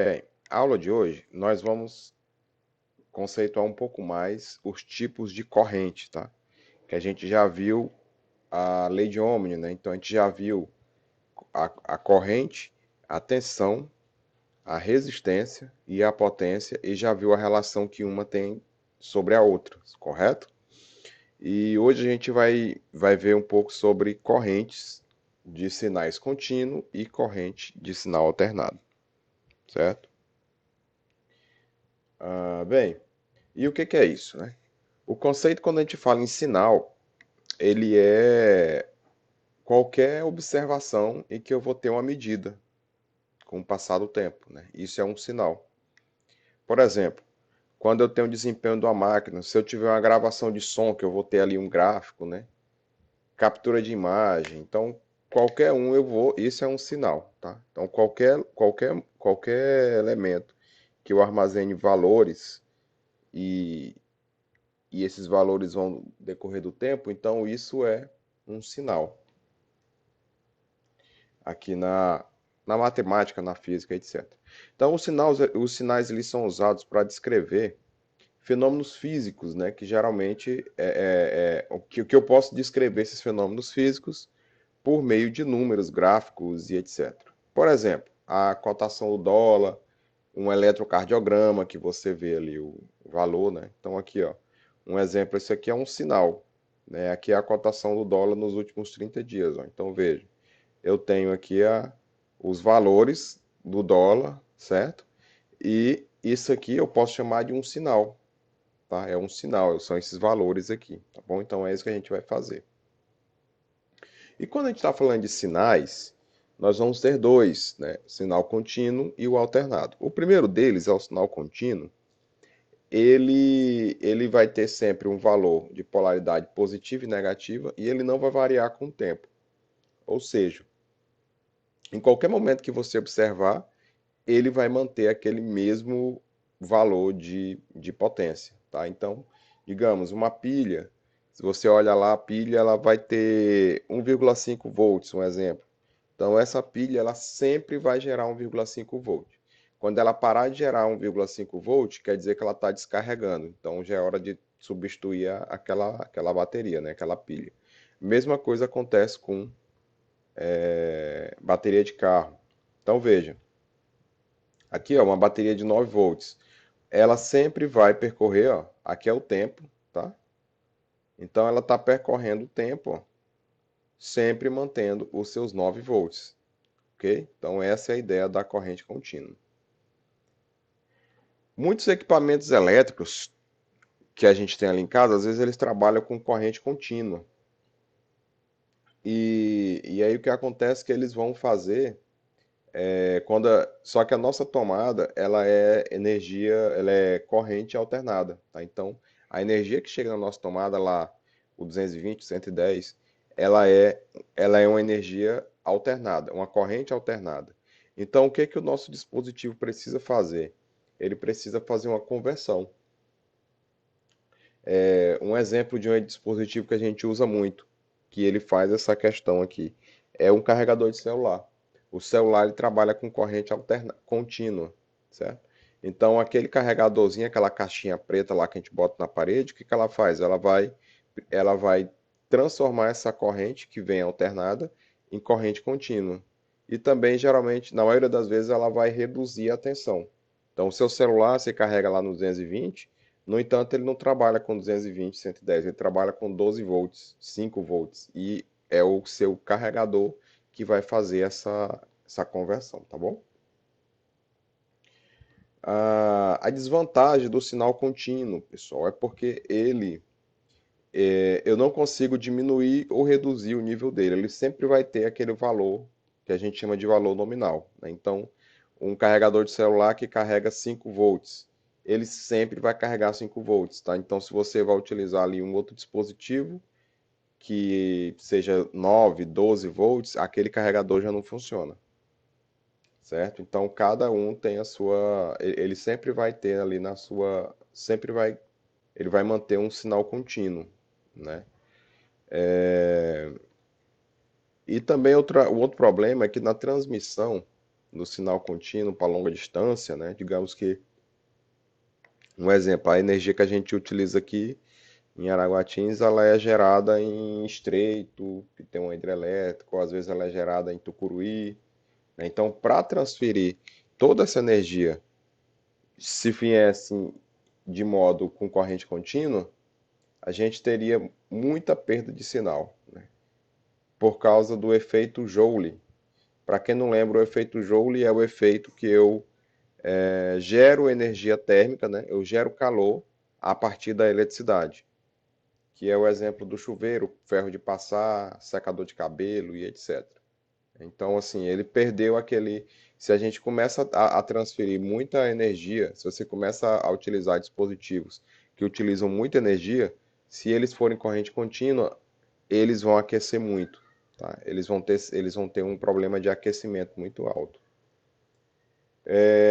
Bem, a aula de hoje nós vamos conceituar um pouco mais os tipos de corrente, tá? Que a gente já viu a lei de Ohm, né? Então a gente já viu a corrente, a tensão, a resistência e a potência e já viu a relação que uma tem sobre a outra, correto? E hoje a gente vai ver um pouco sobre correntes de sinais contínuo e corrente de sinal alternado, certo? Bem, e o que que é isso, né? O conceito, quando a gente fala em sinal, ele é qualquer observação em que eu vou ter uma medida com o passar do tempo, né? Isso é um sinal. Por exemplo, quando eu tenho o desempenho de uma máquina, se eu tiver uma gravação de som, que eu vou ter ali um gráfico, né? Captura de imagem. Então, qualquer um eu vou, isso é um sinal, tá? Então, qualquer elemento que eu armazene valores e, e esses valores vão decorrer do tempo, então isso é um sinal. Aqui na matemática, na física, etc. Então, os sinais eles são usados para descrever fenômenos físicos, né, que geralmente o que eu posso descrever esses fenômenos físicos por meio de números, gráficos e etc. Por exemplo, a cotação do dólar, um eletrocardiograma que você vê ali o valor, né? Então aqui, ó, um exemplo, esse aqui é um sinal, né? Aqui é a cotação do dólar nos últimos 30 dias, ó. Então veja, eu tenho aqui os valores do dólar, certo? E isso aqui eu posso chamar de um sinal, tá? É um sinal, são esses valores aqui, tá bom? Então é isso que a gente vai fazer. E quando a gente está falando de sinais, nós vamos ter dois, né? O sinal contínuo e o alternado. O primeiro deles é o sinal contínuo. Ele vai ter sempre um valor de polaridade positiva e negativa e ele não vai variar com o tempo. Ou seja, em qualquer momento que você observar, ele vai manter aquele mesmo valor de potência, tá? Então, digamos, uma pilha, se você olha lá, a pilha ela vai ter 1,5 volts, um exemplo. Então, essa pilha ela sempre vai gerar 1,5 volt. Quando ela parar de gerar 1,5 volt, quer dizer que ela está descarregando. Então, já é hora de substituir aquela bateria, né? Aquela pilha. Mesma coisa acontece com bateria de carro. Então, veja, aqui, ó, uma bateria de 9 volts. Ela sempre vai percorrer, ó, aqui é o tempo, tá? Então ela está percorrendo o tempo, ó, sempre mantendo os seus 9 volts, ok? Então essa é a ideia da corrente contínua. Muitos equipamentos elétricos que a gente tem ali em casa, às vezes eles trabalham com corrente contínua. E aí o que acontece é que eles vão fazer só que a nossa tomada ela é energia, ela é corrente alternada, tá? Então a energia que chega na nossa tomada lá, o 220, 110, ela é uma energia alternada, uma corrente alternada. Então o que que o nosso dispositivo precisa fazer? Ele precisa fazer uma conversão. Um exemplo de um dispositivo que a gente usa muito, que ele faz essa questão aqui, é um carregador de celular. O celular ele trabalha com corrente contínua, certo? Então aquele carregadorzinho, aquela caixinha preta lá que a gente bota na parede, o que que ela faz? Ela vai transformar essa corrente que vem alternada em corrente contínua. E também, geralmente, na maioria das vezes, ela vai reduzir a tensão. Então, o seu celular, você carrega lá no 220, no entanto, ele não trabalha com 220, 110, ele trabalha com 12 volts, 5 volts. E é o seu carregador que vai fazer essa conversão, tá bom? A desvantagem do sinal contínuo, pessoal, é porque eu não consigo diminuir ou reduzir o nível dele. Ele sempre vai ter aquele valor que a gente chama de valor nominal, né? Então, um carregador de celular que carrega 5 volts, ele sempre vai carregar 5 volts, tá? Então, se você vai utilizar ali um outro dispositivo que seja 9, 12 volts, aquele carregador já não funciona, certo? Então, cada um tem a sua, ele sempre vai ter ali na sua, ele vai manter um sinal contínuo, né? E também o outro problema é que na transmissão, no sinal contínuo para longa distância, né? Digamos que, um exemplo, a energia que a gente utiliza aqui em Araguatins, ela é gerada em Estreito, que tem uma hidrelétrica, ou às vezes ela é gerada em Tucuruí, né? Então, para transferir toda essa energia, se viesse de modo com corrente contínua, a gente teria muita perda de sinal, né? Por causa do efeito Joule. Para quem não lembra, o efeito Joule é o efeito que eu gero energia térmica, né? Eu gero calor a partir da eletricidade, que é o exemplo do chuveiro, ferro de passar, secador de cabelo e etc. Então, assim, ele perdeu aquele. Se a gente começa a transferir muita energia, se você começa a utilizar dispositivos que utilizam muita energia, se eles forem corrente contínua, eles vão aquecer muito, tá? Eles vão ter um problema de aquecimento muito alto.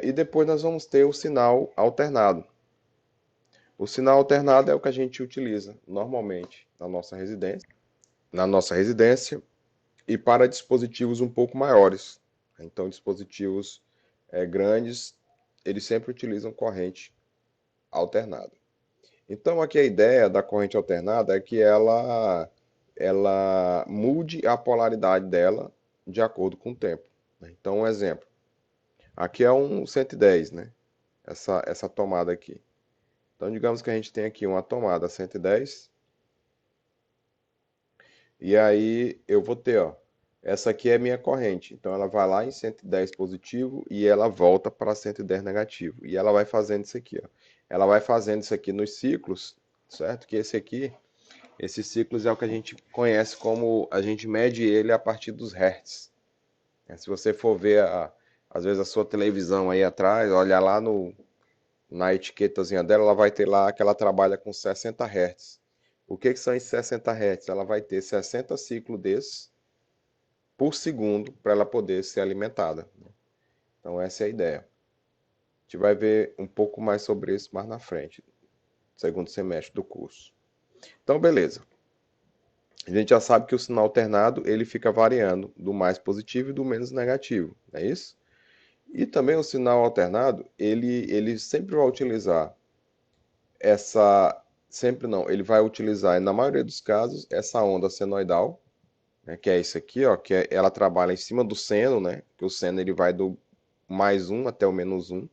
E depois nós vamos ter o sinal alternado. O sinal alternado é o que a gente utiliza normalmente na nossa residência e para dispositivos um pouco maiores. Então, dispositivos grandes, eles sempre utilizam corrente alternada. Então, aqui a ideia da corrente alternada é que ela mude a polaridade dela de acordo com o tempo, né? Então, um exemplo. Aqui é um 110, né? Essa tomada aqui. Então, digamos que a gente tem aqui uma tomada 110. E aí eu vou ter, ó, essa aqui é minha corrente. Então ela vai lá em 110 positivo e ela volta para 110 negativo. E ela vai fazendo isso aqui, ó. Ela vai fazendo isso aqui nos ciclos, certo? Que esse aqui, esses ciclos é o que a gente conhece como, a gente mede ele a partir dos hertz. Se você for ver, às vezes, a sua televisão aí atrás, olhar lá na etiquetazinha dela, ela vai ter lá que ela trabalha com 60 Hz. O que são esses 60 Hz? Ela vai ter 60 ciclos desses por segundo para ela poder ser alimentada. Então essa é a ideia. A gente vai ver um pouco mais sobre isso mais na frente, segundo semestre do curso. Então, beleza. A gente já sabe que o sinal alternado ele fica variando do mais positivo e do menos negativo, não é isso? E também o sinal alternado, ele sempre vai utilizar essa. Sempre não, ele vai utilizar, na maioria dos casos, essa onda senoidal, né, que é isso aqui, ó, ela trabalha em cima do seno, né? Que o seno ele vai do mais um até o menos um.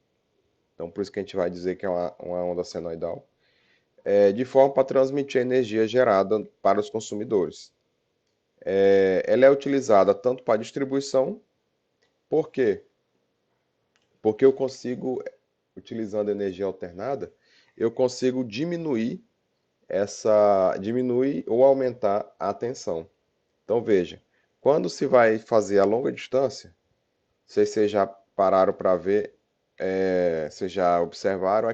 Então, por isso que a gente vai dizer que é uma onda senoidal. De forma para transmitir a energia gerada para os consumidores. Ela é utilizada tanto para distribuição, por quê? Porque eu consigo, utilizando energia alternada, eu consigo diminuir ou aumentar a tensão. Então veja, quando se vai fazer a longa distância, não sei se vocês já pararam para ver, vocês já observaram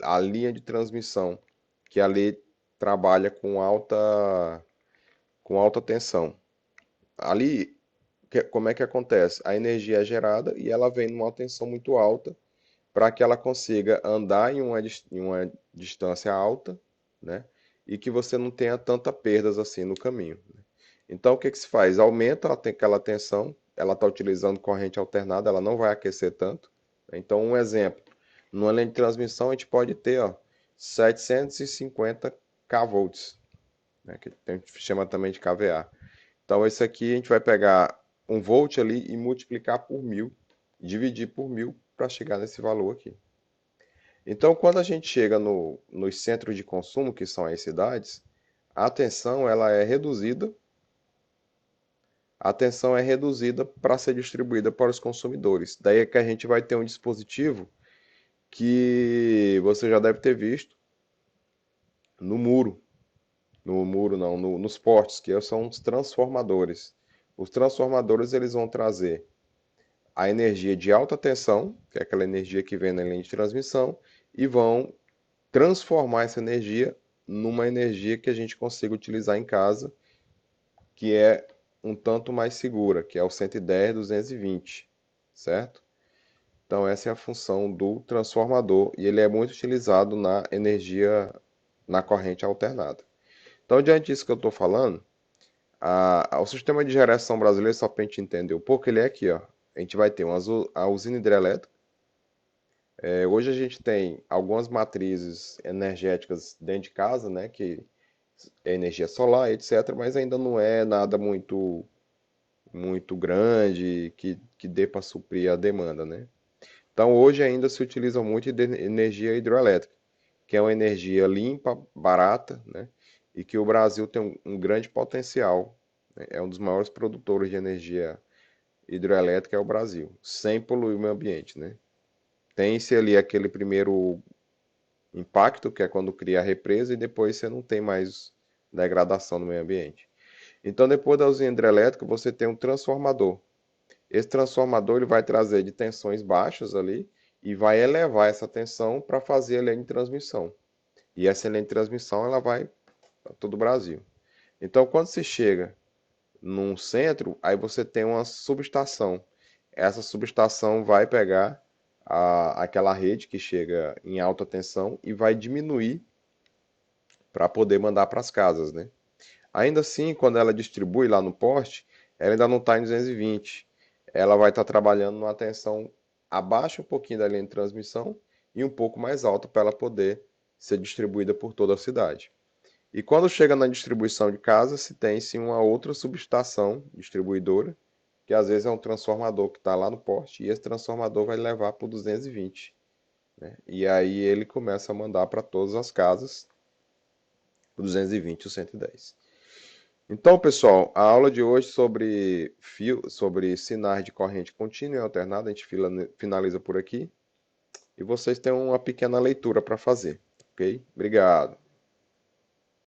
a linha de transmissão, que ali trabalha com alta tensão. Ali, como é que acontece? A energia é gerada e ela vem numa tensão muito alta para que ela consiga andar em uma distância alta, né? E que você não tenha tanta perdas assim no caminho. Então, o que que se faz? Aumenta aquela tensão, ela está utilizando corrente alternada, ela não vai aquecer tanto. Então, um exemplo, numa linha de transmissão a gente pode ter, ó, 750 kV, né, que a gente chama também de kVA. Então, esse aqui a gente vai pegar 1 volt ali e multiplicar por 1000, dividir por 1000 para chegar nesse valor aqui. Então, quando a gente chega nos centros de consumo, que são as cidades, a tensão ela é reduzida, a tensão é reduzida para ser distribuída para os consumidores. Daí é que a gente vai ter um dispositivo que você já deve ter visto no muro. No muro não, nos postes, que são os transformadores. Os transformadores eles vão trazer a energia de alta tensão, que é aquela energia que vem na linha de transmissão, e vão transformar essa energia numa energia que a gente consiga utilizar em casa, que é um tanto mais segura, que é o 110, 220, certo? Então essa é a função do transformador e ele é muito utilizado na energia, na corrente alternada. Então, diante disso que eu estou falando, o sistema de geração brasileiro, só para a gente entender um pouco, ele é aqui, ó. a gente vai ter a usina hidrelétrica. Hoje a gente tem algumas matrizes energéticas dentro de casa, né, que é energia solar, etc., mas ainda não é nada muito grande que dê para suprir a demanda, né? Então hoje ainda se utiliza muito de energia hidroelétrica, que é uma energia limpa, barata, né? E que o Brasil tem um grande potencial, né? É um dos maiores produtores de energia hidroelétrica é o Brasil, sem poluir o meio ambiente, né? Tem-se ali aquele primeiro impacto, que é quando cria a represa, e depois você não tem mais degradação no meio ambiente. Então, depois da usina hidrelétrica, você tem um transformador. Esse transformador ele vai trazer de tensões baixas ali e vai elevar essa tensão para fazer a linha de transmissão. E essa linha de transmissão ela vai para todo o Brasil. Então, quando se chega num centro, aí você tem uma subestação. Essa subestação vai pegar aquela rede que chega em alta tensão e vai diminuir para poder mandar para as casas, né? Ainda assim, quando ela distribui lá no poste, ela ainda não está em 220. Ela vai estar trabalhando numa tensão abaixo um pouquinho da linha de transmissão e um pouco mais alta para ela poder ser distribuída por toda a cidade. E quando chega na distribuição de casa, se tem sim uma outra subestação distribuidora, que às vezes é um transformador que está lá no poste, e esse transformador vai levar para o 220. Né? E aí ele começa a mandar para todas as casas o 220 e o 110. Então, pessoal, a aula de hoje sobre sinais de corrente contínua e alternada, a gente finaliza por aqui. E vocês têm uma pequena leitura para fazer, ok? Obrigado.